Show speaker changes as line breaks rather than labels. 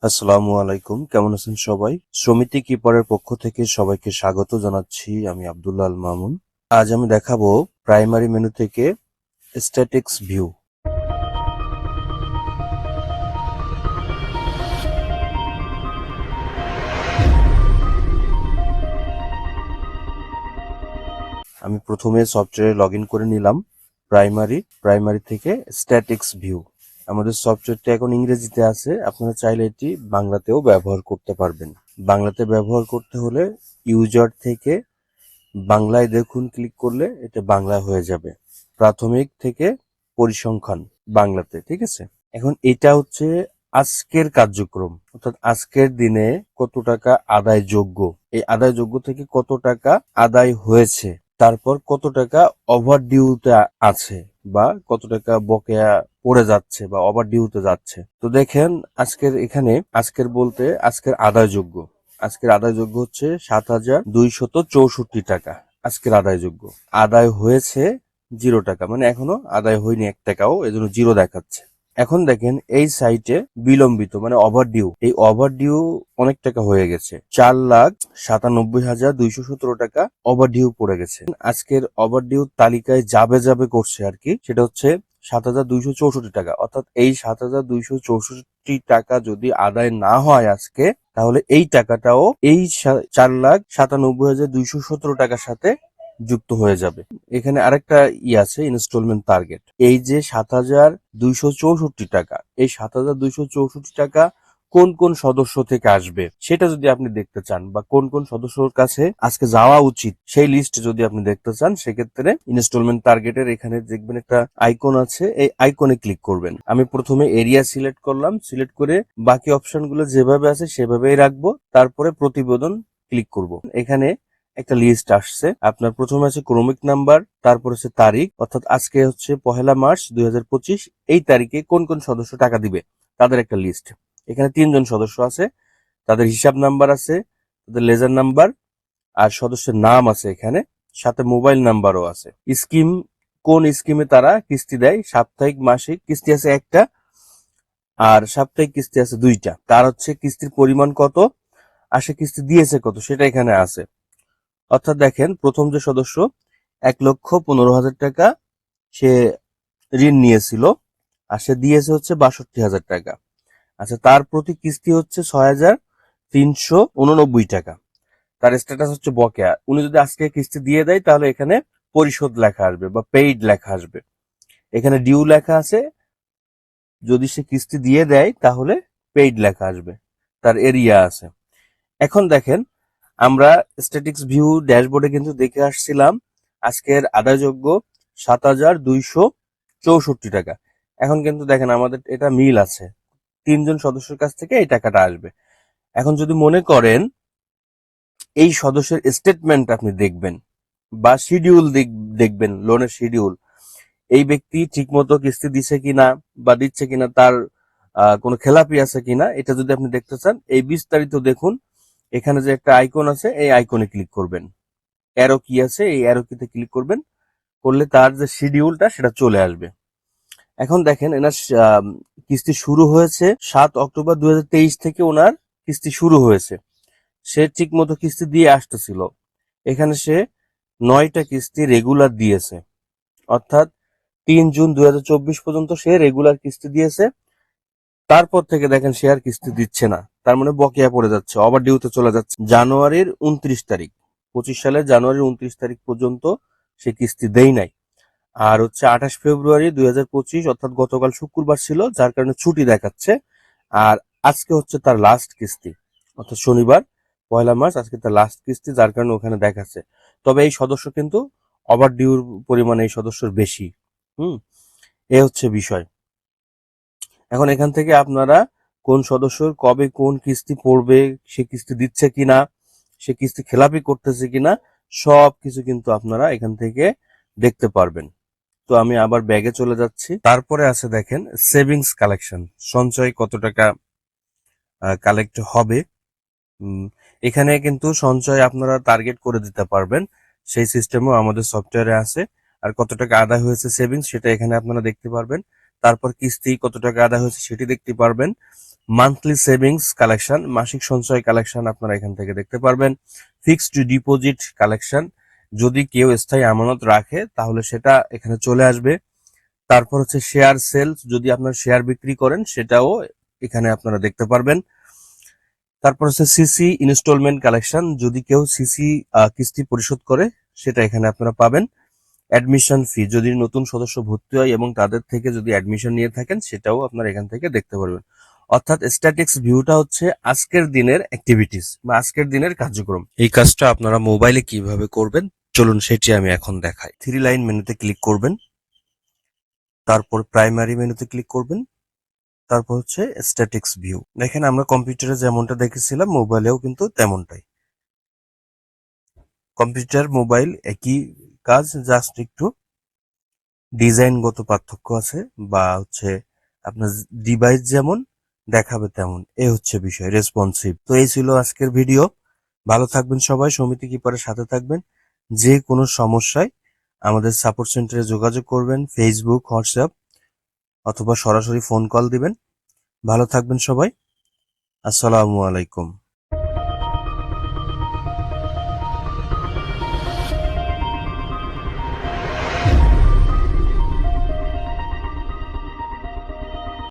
আসসালামু আলাইকুম, কেমন আছেন সবাই? সমিতি কিপারের পক্ষ থেকে সবাইকে স্বাগত জানাচ্ছি। আমি আব্দুল্লাহ আল মামুন। আজ আমি দেখাবো প্রাইমারি মেনু থেকে স্ট্যাটিক্স ভিউ। আমি প্রথমে সফটওয়্যারে লগ ইন করে নিলাম। প্রাইমারি থেকে স্ট্যাটিক্স ভিউ। আমাদের সফটওয়্যারটা এখন ইংরেজিতে আছে, আপনারা চাইলে এটি বাংলাতেও ব্যবহার করতে পারবেন। বাংলাতে ব্যবহার করতে হলে ইউজার থেকে বাংলায় দেখুন ক্লিক করলে এটা বাংলা হয়ে যাবে। প্রাথমিক থেকে পরিসংখ্যান বাংলাতে, ঠিক আছে। এখন এটা হচ্ছে আজকের কার্যক্রম, অর্থাৎ আজকের দিনে কত টাকা আদায় যোগ্য, এই আদায় যোগ্য থেকে কত টাকা আদায় হয়েছে, তারপর কত টাকা ওভার ডিউতে আছে বা কত টাকা বকেয়া পড়ে যাচ্ছে বা ওভার ডিউতে যাচ্ছে। তো দেখেন আজকের বলতে আজকের আদায়যোগ্য, আজকের আদায়যোগ্য হচ্ছে ৭,২৬৪ টাকা। আজকের আদায়যোগ্য আদায় হয়েছে 0 টাকা, মানে এখনো আদায় হয়নি 1 টাকাও, এজন্য 0 দেখাচ্ছে। এখন দেখেন এই সাইটে বিলম্বিত মানে ওভার ডিউ, এই ওভার ডিউ অনেক টাকা হয়ে গেছে। ৪,৯৭,২১৭ টাকা ওভার ডিউ পড়ে গেছে। আজকের ওভার ডিউ তালিকায় যাবে করছে আর কি, সেটা হচ্ছে ৭,২৬৪ টাকা। অর্থাৎ এই ৭,২৬৪ টাকা যদি আদায় না হয় আজকে, তাহলে এই টাকাটাও এই ৪,৯৭,২১৭ টাকার সাথে যুক্ত হয়ে যাবে। এখানে আরেকটা আছে, ইনস্টলমেন্ট টার্গেট। এই যে ৭,২৬৪ টাকা, এই ৭,২৬৪ টাকা কোন কোন সদস্য থেকে আসবে সেটা যদি আপনি দেখতে চান, বা কোন কোন সদস্যর কাছে আজকে যাওয়া উচিত সেই লিস্ট যদি আপনি দেখতে চান, সেক্ষেত্রে ইনস্টলমেন্ট টার্গেটের এখানে দেখবেন একটা আইকন আছে, এই আইকনে ক্লিক করবেন। আমি প্রথমে এরিয়া সিলেক্ট করলাম, সিলেক্ট করে বাকি অপশনগুলো যেভাবে আছে সেভাবেই রাখবো, তারপরে প্রতিবেদন ক্লিক করব। এখানে একটা লিস্ট আসছে, আপনার প্রথমে আছে ক্রমিক নাম্বার, তারপর হচ্ছে তারিখ, অর্থাৎ আজকে হচ্ছে 1 মার্চ 2025, এই তারিখে কোন কোন সদস্য টাকা দিবে তাদের একটা লিস্ট। এখানে 3 জন সদস্য আছে, তাদের হিসাব নাম্বার আছে, তাদের লেজার নাম্বার আর সদস্যের নাম আছে এখানে, সাথে মোবাইল নাম্বারও আছে। স্কিম, কোন স্কিমে তারা কিস্তি দেয়, সাপ্তাহিক মাসিক কিস্তি আছে একটা, আর সাপ্তাহিক কিস্তি আছে 2টা। তার হচ্ছে কিস্তির পরিমাণ কত, আসে কিস্তি দিয়েছে কত, সেটা এখানে আছে। অর্থাৎ দেখেন প্রথম যে সদস্য ১,১৫,০০০ টাকা সে ঋণ নিয়েছিল, আর সে দিয়েছে হচ্ছে ৬২,০০০ টাকা। আচ্ছা, তার প্রতি কিস্তি হচ্ছে ৬,৩৮৯ টাকা। তার স্ট্যাটাস হচ্ছে বকেয়া। উনি যদি আজকে কিস্তি দিয়ে দেয় তাহলে এখানে পরিশোধ লেখা আসবে বা পেইড লেখা আসবে। এখানে ডিউ লেখা আছে, যদি সে কিস্তি দিয়ে দেয় তাহলে পেইড লেখা আসবে। তার এরিয়া আছে। এখন দেখেন, আমরা স্ট্যাটিক্স ভিউ ড্যাশবোর্ডে কিন্তু দেখে আসছিলাম আজকের আদায়যোগ্য ৭,২৬৪ টাকা। এখন কিন্তু দেখেন আমাদের এটা মিল আছে, 3 জন সদস্যের কাছ থেকে এই টাকাটা আসবে। এখন যদি মনে করেন এই সদস্যের স্টেটমেন্ট আপনি দেখবেন বা শিডিউল দেখবেন, লোনের শিডিউল, এই ব্যক্তি ঠিকমতো কিস্তি দিচ্ছে কিনা বা দিচ্ছে কিনা, তার কোনো খেলাপি আছে কিনা, এটা যদি আপনি দেখতে চান এই বিস্তারিত দেখুন। এখানে যে একটা আইকন আছে, এই আইকনে ক্লিক করবেন। অ্যারো কি আছে, এই অ্যারো কিতে ক্লিক করবেন, করলে তার যে শিডিউলটা সেটা চলে আসবে। এখন দেখেন এনার কিস্তি শুরু হয়েছে ৭ অক্টোবর ২০২৩ থেকে, ওনার কিস্তি শুরু হয়েছে। সে ঠিক মতো কিস্তি দিয়ে আসতেছিল। এখানে সে 9টা কিস্তি রেগুলার দিয়েছে, অর্থাৎ ৩ জুন ২০২৪ পর্যন্ত সে রেগুলার কিস্তি দিয়েছে। তারপর থেকে দেখেন সে আর কিস্তি দিচ্ছে না, তার মানে বকেয়া পড়ে যাচ্ছে, ওভার ডিউতে চলে যাচ্ছে। জানুয়ারির ২৯ তারিখ, ২৫ সালের জানুয়ারির ২৯ তারিখ পর্যন্ত সে কিস্তি দেয় নাই। আর হচ্ছে ২৮ ফেব্রুয়ারি ২০২৫, অর্থাৎ গতকাল শুক্রবার ছিল, যার কারণে ছুটি দেখাচ্ছে। আর আজকে হচ্ছে তার লাস্ট কিস্তি, অর্থাৎ শনিবার 1 মার্চ, আজকে তার লাস্ট কিস্তি, যার কারণে ওখানে দেখাচ্ছে। তবে এই সদস্য কিন্তু ওভার ডিউর পরিমাণ এই সদস্যর বেশি। হুম, এ হচ্ছে বিষয়। এখন এখান থেকে আপনারা কোন সদস্যর কবে কোন কিস্তি পড়বে, সে কিস্তি দিচ্ছে কিনা, সে কিস্তি খেলাপি করতেছে কিনা, সব কিছু কিন্তু আপনারা এখান থেকে দেখতে পারবেন। তো আমি আবার ব্যাগে চলে যাচ্ছি। তারপরে আছে দেখেন সেভিংস কালেকশন, সঞ্চয় কত টাকা কালেক্ট হবে। এখানে কিন্তু সঞ্চয় আপনারা টার্গেট করে দিতে পারবেন, সেই সিস্টেমও আমাদের সফটওয়্যারে আছে। আর কত টাকা আদায় হয়েছে সেভিংস, সেটা এখানে আপনারা দেখতে পারবেন। তারপর কিস্তি কত টাকা আদায় হয়েছে সেটি দেখতে পারবেন। মান্থলি সেভিংস কালেকশন, মাসিক সঞ্চয় কালেকশন আপনারা এখান থেকে দেখতে পারবেন। ফিক্সড ডিপোজিট কালেকশন, যদি কেউ স্থায়ী আমানত রাখে তাহলে সেটা এখানে চলে আসবে। তারপর হচ্ছে শেয়ার সেলস, যদি আপনার শেয়ার বিক্রি করেন সেটাও এখানে আপনারা দেখতে পারবেন। তারপর হচ্ছে সিসি ইনস্টলমেন্ট কালেকশন, যদি কেউ সিসি কিস্তি পরিশোধ করে সেটা এখানে আপনারা পাবেন। অ্যাডমিশন ফি, যদি নতুন সদস্য ভর্তি হয় এবং তাদের থেকে যদি অ্যাডমিশন নিয়ে থাকেন সেটাও আপনারা এখান থেকে দেখতে পারবেন। অর্থাৎ স্ট্যাটিক্স ভিউটা হচ্ছে আজকের দিনের অ্যাক্টিভিটিস বা আজকের দিনের কার্যক্রম। এই কাজটা আপনারা মোবাইলে কিভাবে করবেন চলুন সেটি আমি এখন দেখাই। 3 লাইন মেনুতে ক্লিক করবেন, তারপর প্রাইমারি মেনুতে ক্লিক করবেন, তারপর হচ্ছে স্ট্যাটিক্স ভিউ। দেখেন আমরা কম্পিউটারে যেমনটা দেখেছিলাম মোবাইলেও কিন্তু তেমনটাই। কম্পিউটার মোবাইল একই কাজ, জাস্ট একটু ডিজাইনগত পার্থক্য আছে, বা হচ্ছে আপনার ডিভাইস যেমন দেখাবে তেমন, এ হচ্ছে বিষয়, রেসপন্সিভ। তো এই ছিল আজকের ভিডিও। ভালো থাকবেন সবাই, সমিতি কিপারের সাথে থাকবেন। যে কোনো সমস্যায় আমাদের সাপোর্ট সেন্টারে যোগাযোগ করবেন, ফেসবুক, হোয়াটসঅ্যাপ অথবা সরাসরি ফোন কল দিবেন। ভালো থাকবেন সবাই, আসসালামু আলাইকুম।